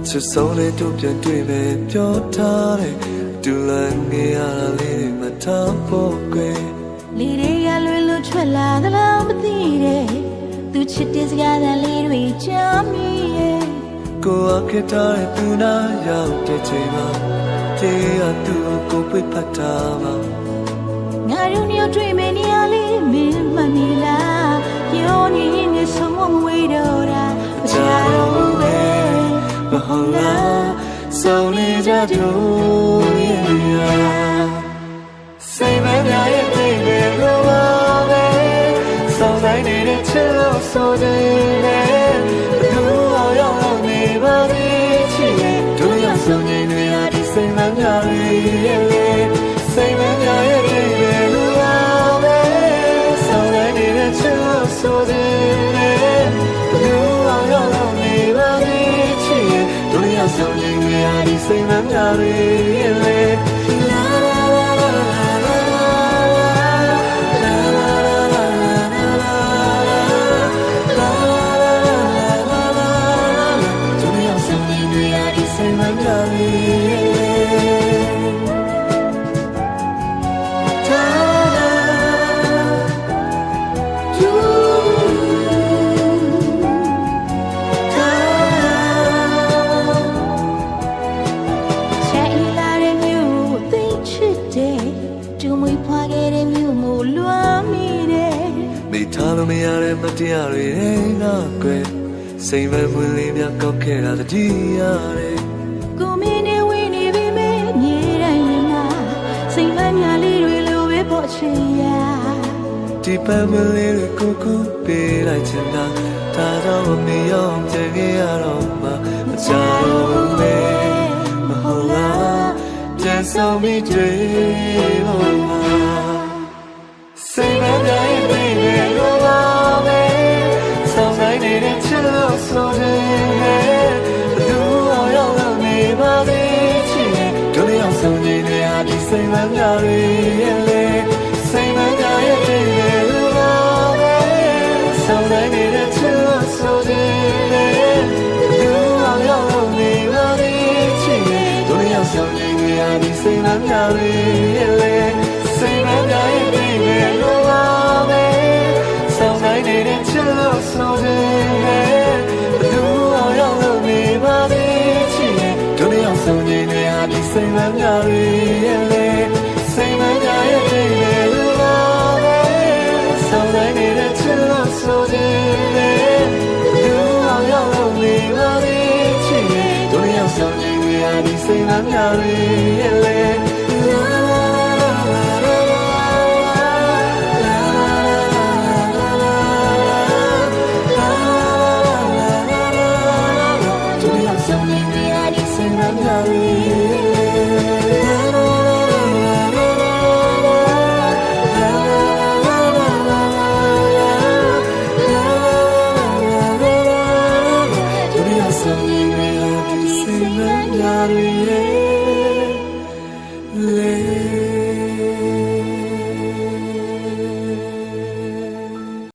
ချစ်ဆုံးလေးတို့ပြန်တွေ့မယ်ပြောထားတယ်တူလန်ငယ်ရတာလေးတွေမထားဖို့ကွယ်လေတွေကလွယ်လွယ်ထွက်လာသလားမသိတယ်သူချစ်တဲ့စကားသံလေးတွေကြားမိရဲ့ကိုယ်အခက်ထားတဲ့သူနာရောက်တဲ့ချိန်မှာတေးရသူကိုပြတ်ဖတ်တာပါငါတို့မျိုးတွေ့မယ်နေရာလေးမင်းမမီလားပြောနေရင်ငါဆုံးမဝေးတော့တာမချတော့ဘူးပဲမဟုတ်လားဆုံးနေကြတို့ရဲ့စိတ်မများရဲ့တိတ်တွေလိုပါပဲစောင်းတိုင်းနေတဲ့ချစ်လို့ဆိုတယ်လူအောင်ရောက်နေပါသေးချစ်ရဲ့တို့ရဆုံးနေတွေဟာဒီစိတ်မများရဲ့စိတ်မများရဲ့တိတ်တွေလိုပါပဲစောင်းတိုင်းနေတဲ့ချစ်လို့ဆိုတယ်လူအောင်ရောက်နေပါသေးချစ်ရဲ့တို့ရဆုံးနေတွေဟာဒီစိတ်မများရဲ့ထားလို့မရတဲ့မတရားတွေငါကွယ်စိတ်မပွင့်လေးများကောက်ခဲ့တာတတိရတယ်ကိုမင်းနဲ့ဝင်းနေပြီမဲမြေတိုင်းမှာစိတ်မများလေးတွေလိုပဲပေါ်ချင်ရဒီပန်းမလေးတွေကိုကိုပေးလိုက်ချင်တာဒါတော့မရောကြင်ခဲ့ရတော့မှမချတော့ဘူးပဲမဟုတ်လားပြန်ဆောင်ပြီးတွေ့ဖို့မှာစိတ်မများရဲ့ဆိုတယ်လူအောင်ရောက်နေပါသေးချစ်တို့ရောက်ဆုံးနေတယ်ဟာဒီစိတ်မများရဲ့လေစိတ်မများရဲ့တိတ်တွေလိုပါပဲဆောင်းတိုင်းနေတဲ့ချစ်ဆိုတယ်လူအောင်ရောက်နေပါသေးချစ်တို့ရောက်ဆုံးနေတယ်ဟာဒီစိတ်မများရဲ့လေစိတ်မများရဲ့တိတ်တွေလိုပါပဲဆောင်းတိုင်းနေတဲ့ချစ်ဆိုတယ်စိတ်မများရဲ့လေစိတ်မများရဲ့တိတ်တွေလိုပါပဲဆောင်းတိုင်းနေတဲ့ချစ်လို့ဆိုတယ်လူအောင်ရောက်နေပါသေးချစ်တို့ရောက်ဆောင်နေရဒီစိတ်မများရဲ့လေ